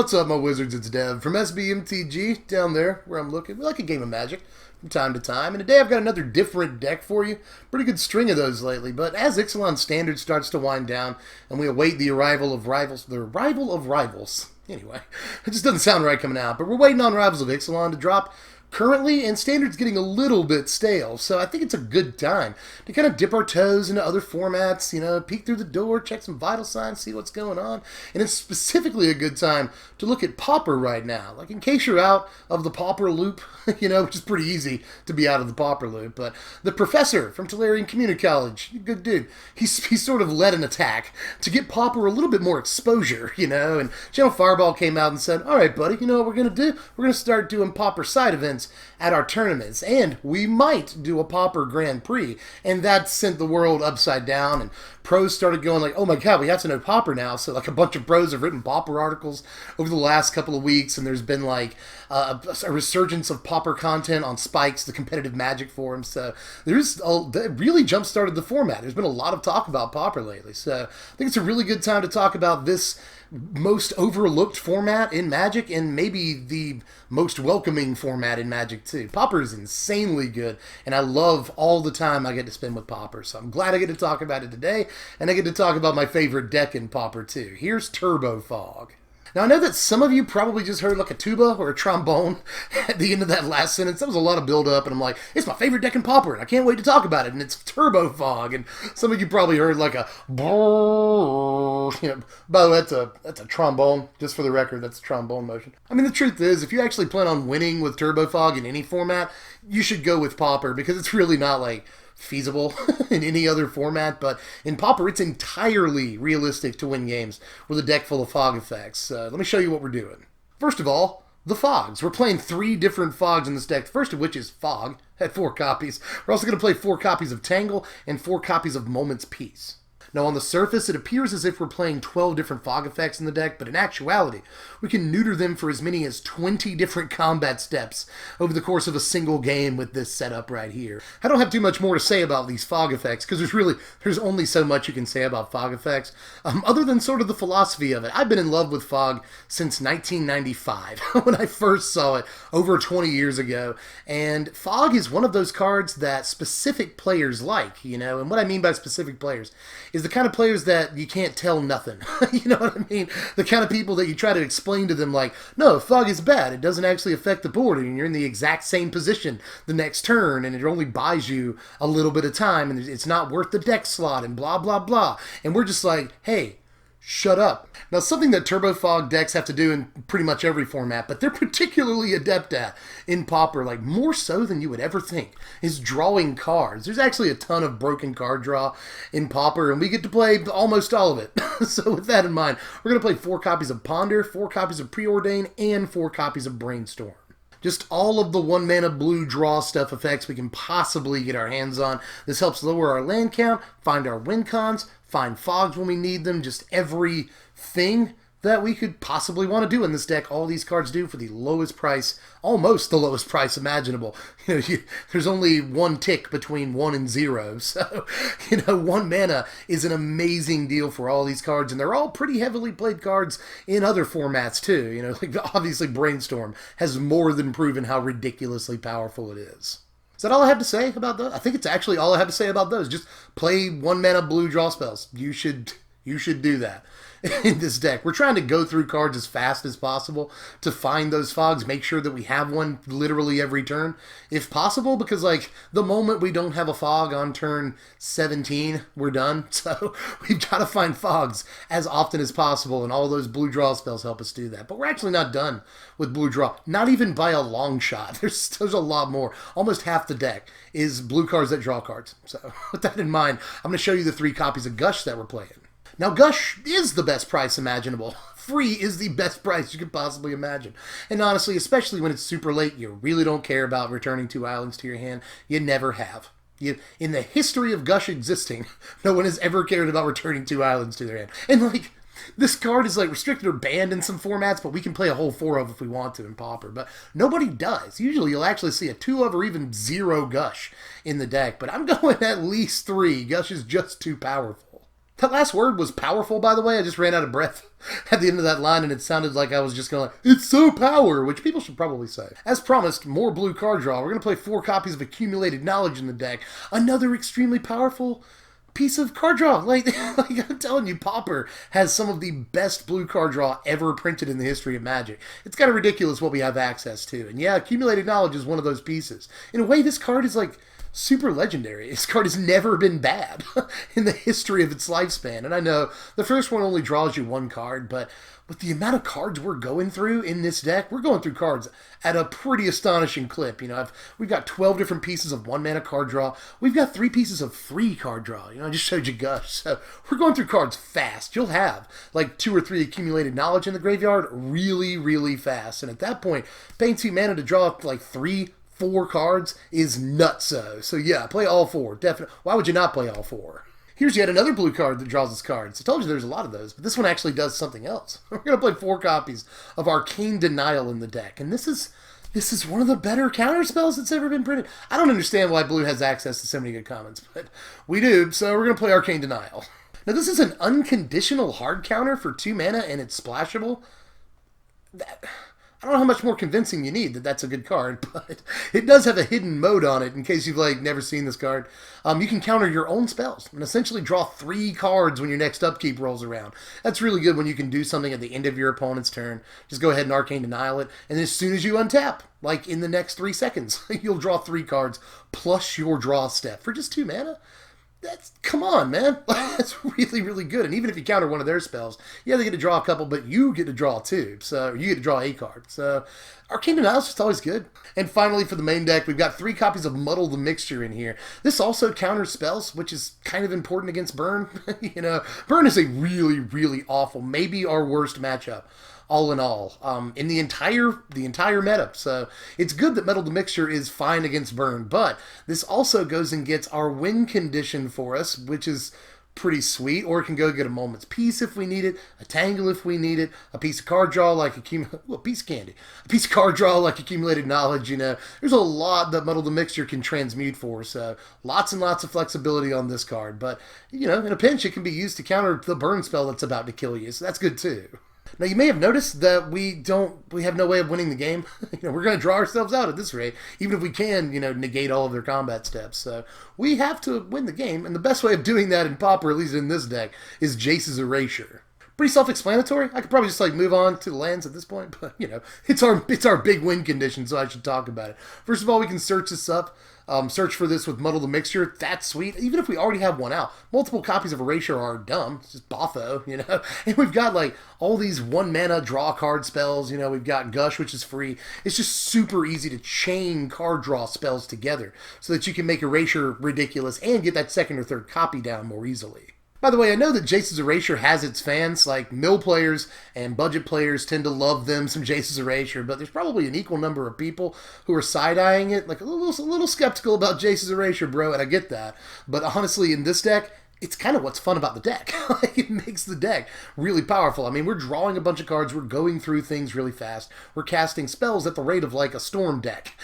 What's up, my wizards? It's Dev from SBMTG down there where I'm looking. We like a game of Magic from time to time, and today I've got another different deck for you. Pretty good string of those lately, but as Ixalan Standard starts to wind down and we await the arrival of rivals, anyway, it just doesn't sound right coming out, but we're waiting on Rivals of Ixalan to drop currently, and Standard's getting a little bit stale, so I think it's a good time to kind of dip our toes into other formats, you know, peek through the door, check some vital signs, see what's going on, and it's specifically a good time to look at Pauper right now. Like, in case you're out of the Pauper loop, you know, which is pretty easy to be out of the Pauper loop, but the professor from Tulare Community College, good dude, he sort of led an attack to get Pauper a little bit more exposure, you know, and Channel Fireball came out and said, all right, buddy, you know what we're going to do? We're going to start doing Pauper side events at our tournaments, and we might do a Pauper Grand Prix, and that sent the world upside down, and pros started going like, oh my god, we have to know Pauper now, so like a bunch of pros have written Pauper articles over the last couple of weeks, and there's been like a resurgence of Pauper content on Spikes, the competitive Magic forum, so that really jump-started the format. There's been a lot of talk about Pauper lately, so I think it's a really good time to talk about this most overlooked format in Magic, and maybe the most welcoming format in Magic too. Pauper is insanely good, and I love all the time I get to spend with Pauper, so I'm glad I get to talk about it today, and I get to talk about my favorite deck in Pauper too. Here's Turbo Fog. Now, I know that some of you probably just heard like a tuba or a trombone at the end of that last sentence. That was a lot of build-up, and I'm like, it's my favorite deck in Pauper, and I can't wait to talk about it, and it's Turbo Fog. And some of you probably heard like a you know, by the way, that's a trombone. Just for the record, that's a trombone motion. I mean, the truth is, if you actually plan on winning with Turbo Fog in any format, you should go with Pauper, because it's really not like feasible in any other format, but in Pauper it's entirely realistic to win games with a deck full of fog effects. Let me show you what we're doing. First of all, the fogs. We're playing 3 different fogs in this deck, the first of which is Fog, at 4 copies. We're also going to play 4 copies of Tangle and 4 copies of Moment's Peace. Now, on the surface, it appears as if we're playing 12 different fog effects in the deck, but in actuality, we can neuter them for as many as 20 different combat steps over the course of a single game with this setup right here. I don't have too much more to say about these fog effects, because there's only so much you can say about fog effects, other than sort of the philosophy of it. I've been in love with fog since 1995, when I first saw it over 20 years ago, and fog is one of those cards that specific players like, you know, and what I mean by specific players is the kind of players that you can't tell nothing. You know what I mean? The kind of people that you try to explain to them like, no, fog is bad. It doesn't actually affect the board, and you're in the exact same position the next turn, and it only buys you a little bit of time, and it's not worth the deck slot, and blah, blah, blah. And we're just like, hey, shut up. Now, something that Turbo Fog decks have to do in pretty much every format, but they're particularly adept at in Pauper, like more so than you would ever think, is drawing cards. There's actually a ton of broken card draw in Pauper, and we get to play almost all of it. So with that in mind, we're going to play 4 copies of Ponder, 4 copies of Preordain, and 4 copies of Brainstorm. Just all of the 1-mana blue draw stuff effects we can possibly get our hands on. This helps lower our land count, find our win cons, find fogs when we need them, just everything that we could possibly want to do in this deck. All these cards do for the lowest price, almost the lowest price imaginable. You know, there's only 1 tick between 1 and 0, so, you know, 1 mana is an amazing deal for all these cards, and they're all pretty heavily played cards in other formats too. You know, like obviously Brainstorm has more than proven how ridiculously powerful it is. Is that all I have to say about those? I think it's actually all I have to say about those. Just play 1-mana blue draw spells. You should do that in this deck. We're trying to go through cards as fast as possible to find those fogs, make sure that we have one literally every turn, if possible, because like the moment we don't have a fog on turn 17, we're done. So we've got to find fogs as often as possible, and all those blue draw spells help us do that. But we're actually not done with blue draw, not even by a long shot. There's a lot more. Almost half the deck is blue cards that draw cards. So with that in mind, I'm going to show you the 3 copies of Gush that we're playing. Now, Gush is the best price imaginable. Free is the best price you could possibly imagine. And honestly, especially when it's super late, you really don't care about returning 2 islands to your hand. You never have. In the history of Gush existing, no one has ever cared about returning 2 islands to their hand. And like, this card is like restricted or banned in some formats, but we can play a whole 4 of if we want to in Pauper. But nobody does. Usually you'll actually see a 2 of or even 0 Gush in the deck. But I'm going at least 3. Gush is just too powerful. That last word was powerful, by the way. I just ran out of breath at the end of that line, and it sounded like I was just going, it's so power, which people should probably say. As promised, more blue card draw. We're going to play 4 copies of Accumulated Knowledge in the deck. Another extremely powerful piece of card draw. Like I'm telling you, Pauper has some of the best blue card draw ever printed in the history of Magic. It's kind of ridiculous what we have access to. And yeah, Accumulated Knowledge is one of those pieces. In a way, this card is like super legendary. This card has never been bad in the history of its lifespan. And I know the first one only draws you 1 card, but with the amount of cards we're going through in this deck, we're going through cards at a pretty astonishing clip. You know, we've got 12 different pieces of 1-mana card draw. We've got 3 pieces of 3 card draw. You know, I just showed you Gush. So we're going through cards fast. You'll have like 2 or 3 Accumulated Knowledge in the graveyard really, really fast. And at that point, paying 2 mana to draw like 3-4 cards is nutso. So yeah, play all 4. Definitely. Why would you not play all 4? Here's yet another blue card that draws us cards. I told you there's a lot of those, but this one actually does something else. We're going to play 4 copies of Arcane Denial in the deck, and this is one of the better counter spells that's ever been printed. I don't understand why blue has access to so many good commons, but we do, so we're going to play Arcane Denial. Now this is an unconditional hard counter for 2 mana, and it's splashable. I don't know how much more convincing you need that that's a good card, but it does have a hidden mode on it in case you've like never seen this card. You can counter your own spells and essentially draw 3 cards when your next upkeep rolls around. That's really good when you can do something at the end of your opponent's turn. Just go ahead and Arcane Denial it, and as soon as you untap, like in the next 3 seconds, you'll draw 3 cards plus your draw step for just 2 mana. Come on, man. That's really, really good. And even if you counter one of their spells, yeah, they get to draw a couple, but you get to draw 2. So you get to draw a card. So Arcane Denial is just always good. And finally, for the main deck, we've got 3 copies of Muddled the Mixture in here. This also counters spells, which is kind of important against Burn. You know, Burn is a really, really awful, maybe our worst matchup. All in all, in the entire meta. So it's good that Muddled the Mixture is fine against Burn, but this also goes and gets our win condition for us, which is pretty sweet, or it can go get a Moment's Peace if we need it, a Tangle if we need it, a piece of card draw like a piece of candy, a piece of card draw like Accumulated Knowledge. You know, there's a lot that Muddle the Mixture can transmute for, so lots and lots of flexibility on this card. But you know, in a pinch, it can be used to counter the Burn spell that's about to kill you, so that's good too. Now, you may have noticed that we have no way of winning the game. You know, we're going to draw ourselves out at this rate, even if we can, you know, negate all of their combat steps. So we have to win the game, and the best way of doing that in Pauper, at least in this deck, is Jace's Erasure. Pretty self-explanatory. I could probably just like move on to the lands at this point, but you know, it's our big win condition, so I should talk about it. First of all, we can search this up. Search for this with Muddle the Mixture. That's sweet. Even if we already have one out, multiple copies of Erasure are dumb. It's just Botho, you know. And we've got like all these 1-mana draw card spells. You know, we've got Gush, which is free. It's just super easy to chain card draw spells together so that you can make Erasure ridiculous and get that 2nd or 3rd copy down more easily. By the way, I know that Jace's Erasure has its fans, like mill players and budget players tend to love them some Jace's Erasure, but there's probably an equal number of people who are side-eyeing it, like a little skeptical about Jace's Erasure, bro, and I get that. But honestly, in this deck, it's kind of what's fun about the deck. It makes the deck really powerful. I mean, we're drawing a bunch of cards, we're going through things really fast, we're casting spells at the rate of like a Storm deck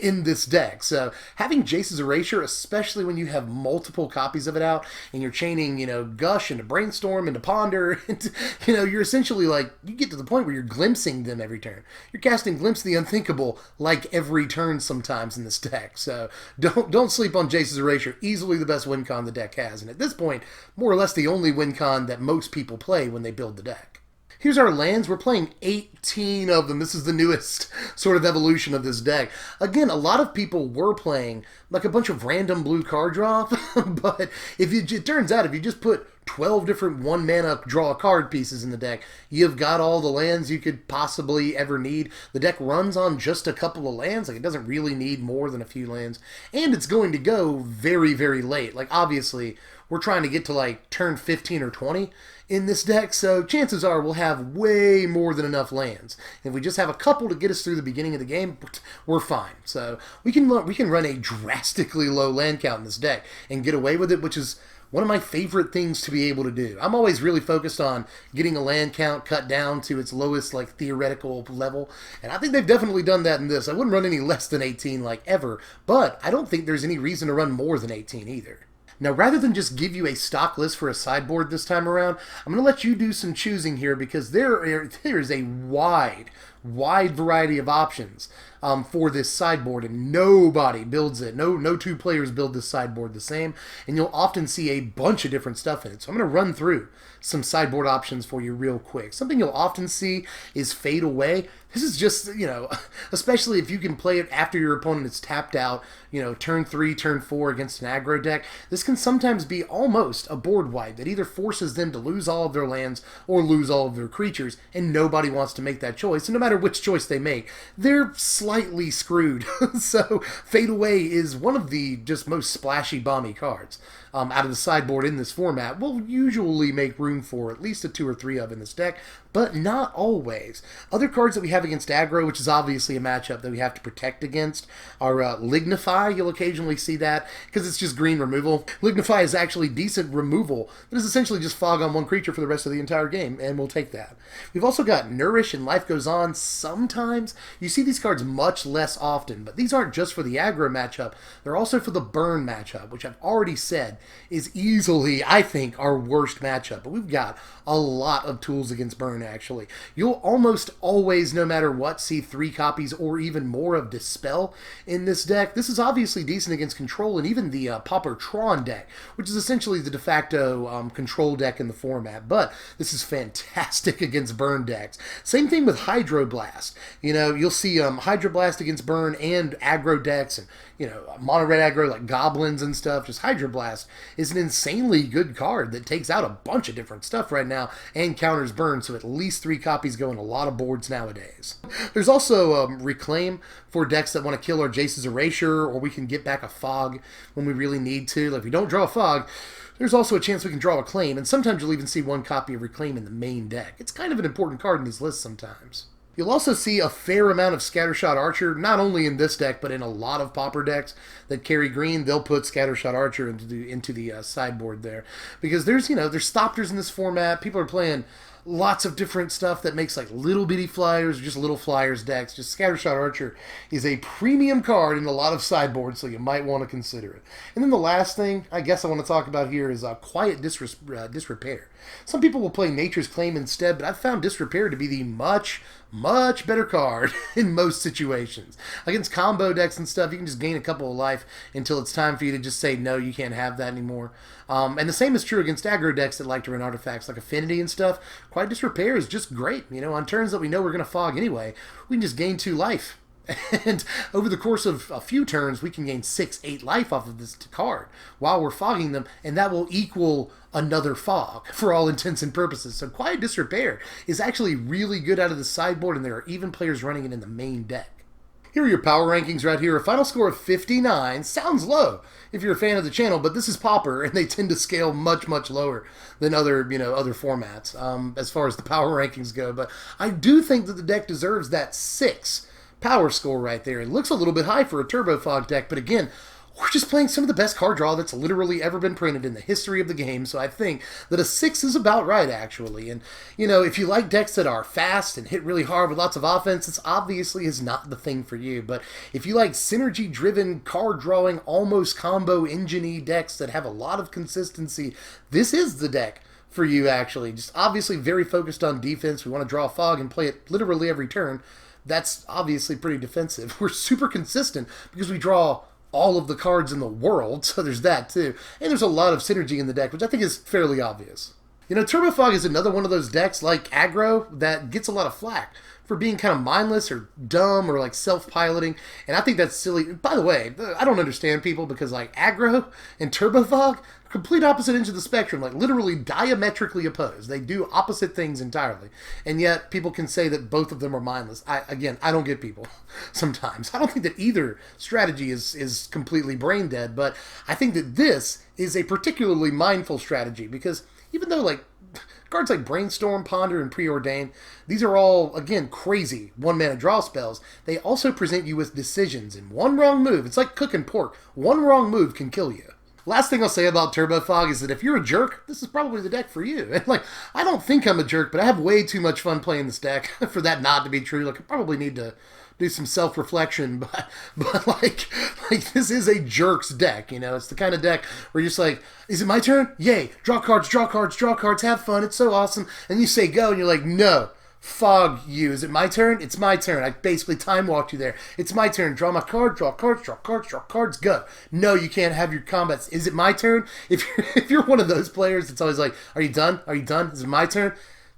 in this deck. So having Jace's Erasure, especially when you have multiple copies of it out, and you're chaining, you know, Gush into Brainstorm into Ponder, and, you know, you're essentially like, you get to the point where you're glimpsing them every turn. You're casting Glimpse the Unthinkable like every turn sometimes in this deck. So don't sleep on Jace's Erasure. Easily the best win con the deck has, and at this point, more or less the only win con that most people play when they build the deck. Here's our lands. We're playing 18 of them. This is the newest sort of evolution of this deck. Again, a lot of people were playing like a bunch of random blue card draw, but it turns out if you just put 12 different 1-mana draw card pieces in the deck, you've got all the lands you could possibly ever need. The deck runs on just a couple of lands. Like, it doesn't really need more than a few lands. And it's going to go very, very late. Like, obviously, we're trying to get to, like, turn 15 or 20 in this deck, so chances are we'll have way more than enough lands. If we just have a couple to get us through the beginning of the game, we're fine. So we can run a drastically low land count in this deck and get away with it, which is one of my favorite things to be able to do. I'm always really focused on getting a land count cut down to its lowest, like, theoretical level, and I think they've definitely done that in this. I wouldn't run any less than 18, like, ever, but I don't think there's any reason to run more than 18 either. Now, rather than just give you a stock list for a sideboard this time around, I'm going to let you do some choosing here because there is a wide variety of options for this sideboard, and nobody builds it. No two players build this sideboard the same, and you'll often see a bunch of different stuff in it. So I'm going to run through some sideboard options for you real quick. Something you'll often see is Fade Away. This is just, especially if you can play it after your opponent is tapped out, turn 3, turn 4 against an aggro deck. This can sometimes be almost a board wipe that either forces them to lose all of their lands or lose all of their creatures, and nobody wants to make that choice. And no matter which choice they make, they're slightly screwed. So Fade Away is one of the just most splashy, bomby cards out of the sideboard in this format. We'll usually make room for at least a 2 or 3 of in this deck, but not always. Other cards that we have against aggro, which is obviously a matchup that we have to protect against, are Lignify. You'll occasionally see that because it's just green removal. Lignify is actually decent removal. It is essentially just fog on one creature for the rest of the entire game, and we'll take that. We've also got Nourish and Life Goes On. Sometimes you see these cards much less often, but these aren't just for the aggro matchup. They're also for the burn matchup, which I've already said is easily, I think, our worst matchup. But we've got a lot of tools against burn, actually. You'll almost always, no matter what, see 3 copies or even more of Dispel in this deck. This is obviously decent against control and even the Pauper Tron deck, which is essentially the de facto control deck in the format. But this is fantastic against burn decks. Same thing with Hydroblast. You'll see Hydroblast against burn and aggro decks, and mono red aggro like goblins and stuff. Just Hydroblast is an insanely good card that takes out a bunch of different stuff right now and counters burn, so at least 3 copies go in a lot of boards nowadays. There's also Reclaim for decks that want to kill our Jaces Erasure, or we can get back a Fog when we really need to. Like if we don't draw a Fog, there's also a chance we can draw a Claim, and sometimes you'll even see 1 copy of Reclaim in the main deck. It's kind of an important card in these lists sometimes. You'll also see a fair amount of Scattershot Archer, not only in this deck, but in a lot of Pauper decks that carry green. They'll put Scattershot Archer into the sideboard there. Because there's Thopters in this format. People are playing lots of different stuff that makes like little bitty flyers, or just little flyers decks. Just Scattershot Archer is a premium card in a lot of sideboards, so you might want to consider it. And then the last thing I guess I want to talk about here is Quiet Disrepair. Some people will play Nature's Claim instead, but I've found Disrepair to be the much better card in most situations. Against combo decks and stuff, you can just gain a couple of life until it's time for you to just say, no, you can't have that anymore. And the same is true against aggro decks that like to run artifacts like Affinity and stuff. Quiet Disrepair is just great. On turns that we know we're going to fog anyway, we can just gain 2 life. And over the course of a few turns, we can gain 6-8 life off of this card while we're fogging them, and that will equal another fog for all intents and purposes. So Quiet Disrepair is actually really good out of the sideboard, and there are even players running it in the main deck. Here are your power rankings right here. A final score of 59 sounds low if you're a fan of the channel, but this is Pauper, and they tend to scale much lower than other formats as far as the power rankings go. But I do think that the deck deserves that 6 power score right there. It looks a little bit high for a Turbo Fog deck, but again, we're just playing some of the best card draw that's literally ever been printed in the history of the game, so I think that a 6 is about right, actually. And, if you like decks that are fast and hit really hard with lots of offense, this obviously is not the thing for you. But if you like synergy-driven, card-drawing, almost combo engine-y decks that have a lot of consistency, this is the deck for you, actually. Just obviously very focused on defense. We want to draw a Fog and play it literally every turn. That's obviously pretty defensive. We're super consistent because we draw all of the cards in the world, so there's that too. And there's a lot of synergy in the deck, which I think is fairly obvious. Turbo Fog is another one of those decks like aggro that gets a lot of flack for being kind of mindless or dumb or like self-piloting, and I think that's silly. By the way, I don't understand people because like aggro and Turbo Fog, complete opposite ends of the spectrum, like literally diametrically opposed. They do opposite things entirely, and yet people can say that both of them are mindless. I don't get people sometimes. I don't think that either strategy is completely brain dead, but I think that this is a particularly mindful strategy because even though like cards like Brainstorm, Ponder, and Preordain, these are all, again, crazy one-mana draw spells. They also present you with decisions, and one wrong move, it's like cooking pork, one wrong move can kill you. Last thing I'll say about Turbo Fog is that if you're a jerk, this is probably the deck for you. And like, I don't think I'm a jerk, but I have way too much fun playing this deck for that not to be true. Like, I probably need to do some self-reflection, but like this is a jerks deck, you know. It's the kind of deck where you're just like, is it my turn? Yay! Draw cards, draw cards, draw cards. Have fun. It's so awesome. And you say go, and you're like, no. Fog you. Is it my turn? It's my turn. I basically time walked you there. It's my turn. Draw my card, draw cards, draw cards, draw cards, go. No, you can't have your combats. Is it my turn? If you're one of those players, it's always like, are you done? Are you done? Is it my turn?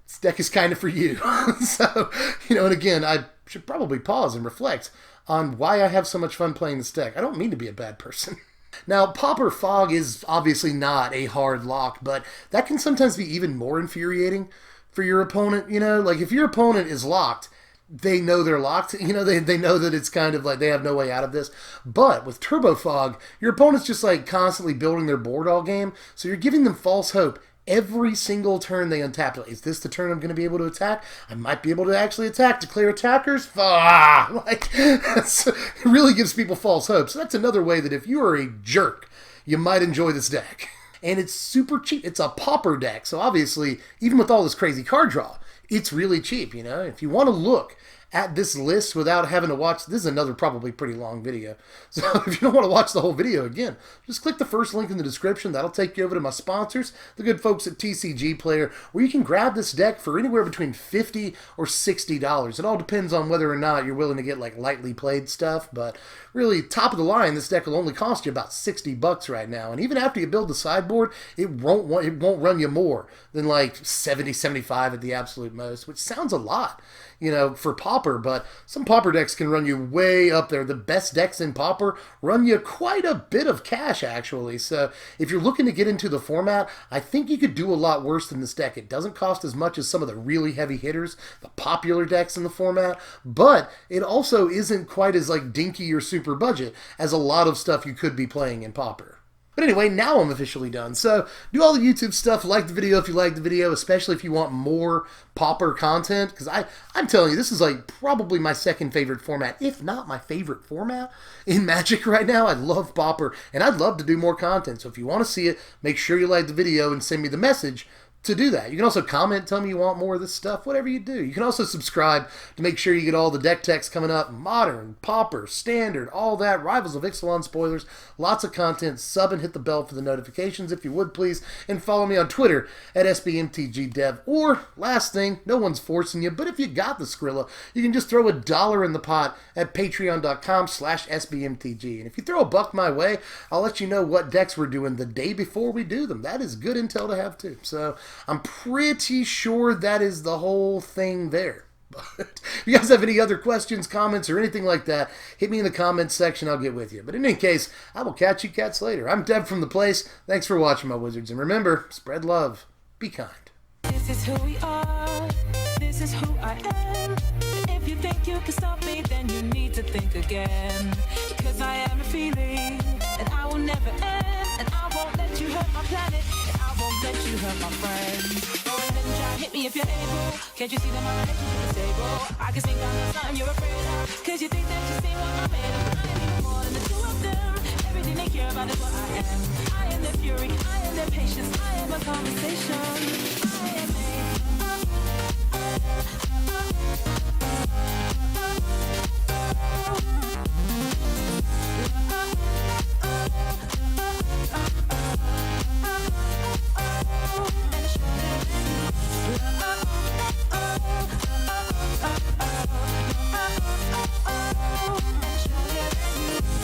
This deck is kind of for you. So, you know, and again, I should probably pause and reflect on why I have so much fun playing this deck. I don't mean to be a bad person. Now, Pauper Fog is obviously not a hard lock, but that can sometimes be even more infuriating for your opponent. You know, like if your opponent is locked, they know they're locked. You know, they know that it's kind of like they have no way out of this. But with Turbo Fog, your opponent's just like constantly building their board all game, so you're giving them false hope every single turn they untap. Like, is this the turn I'm going to be able to attack? I might be able to actually attack. Declare attackers? Like, it really gives people false hope. So that's another way that if you are a jerk, you might enjoy this deck. And it's super cheap. It's a Pauper deck, so obviously, even with all this crazy card draw, it's really cheap, you know? If you want to look at this list without having to watch, this is another probably pretty long video. So if you don't want to watch the whole video again, just click the first link in the description. That'll take you over to my sponsors, the good folks at TCGPlayer, where you can grab this deck for anywhere between $50 or $60. It all depends on whether or not you're willing to get like lightly played stuff, but really top of the line, this deck will only cost you about $60 right now. And even after you build the sideboard, it won't run you more than like 70, 75 at the absolute most, which sounds a lot, you know, for Pauper, but some Pauper decks can run you way up there. The best decks in Pauper run you quite a bit of cash, actually. So if you're looking to get into the format, I think you could do a lot worse than this deck. It doesn't cost as much as some of the really heavy hitters, the popular decks in the format, but it also isn't quite as like dinky or super budget as a lot of stuff you could be playing in Pauper. But anyway, now I'm officially done. So do all the YouTube stuff, like the video if you like the video, especially if you want more Pauper content, because I'm telling you, this is like probably my second favorite format, if not my favorite format in Magic right now. I love Pauper, and I'd love to do more content. So if you want to see it, make sure you like the video and send me the message to do that. You can also comment, tell me you want more of this stuff, whatever you do. You can also subscribe to make sure you get all the deck techs coming up, Modern, Pauper, Standard, all that, Rivals of Ixalan spoilers, lots of content. Sub and hit the bell for the notifications if you would, please, and follow me on Twitter at SBMTGDev. Or, last thing, no one's forcing you, but if you got the Skrilla, you can just throw $1 in the pot at patreon.com/SBMTG. And if you throw $1 my way, I'll let you know what decks we're doing the day before we do them. That is good intel to have too. So I'm pretty sure that is the whole thing there. But if you guys have any other questions, comments, or anything like that, hit me in the comments section. I'll get with you. But in any case, I will catch you cats later. I'm Dev from The Place. Thanks for watching, my wizards. And remember, spread love. Be kind. This is who we are. This is who I am. If you think you can stop me, then you need to think again. Because I am a feeling, and I will never end. And I won't let you hurt my planet. Won't let you hurt my friends. Go ahead and try, hit me if you're able. Can't you see that my relationship is stable? I can sing down the something you're afraid of. Cause you think that you see what I'm made of. I am even more than the two of them. Everything they care about is what I am. I am their fury, I am their patience, I am a conversation. I am made.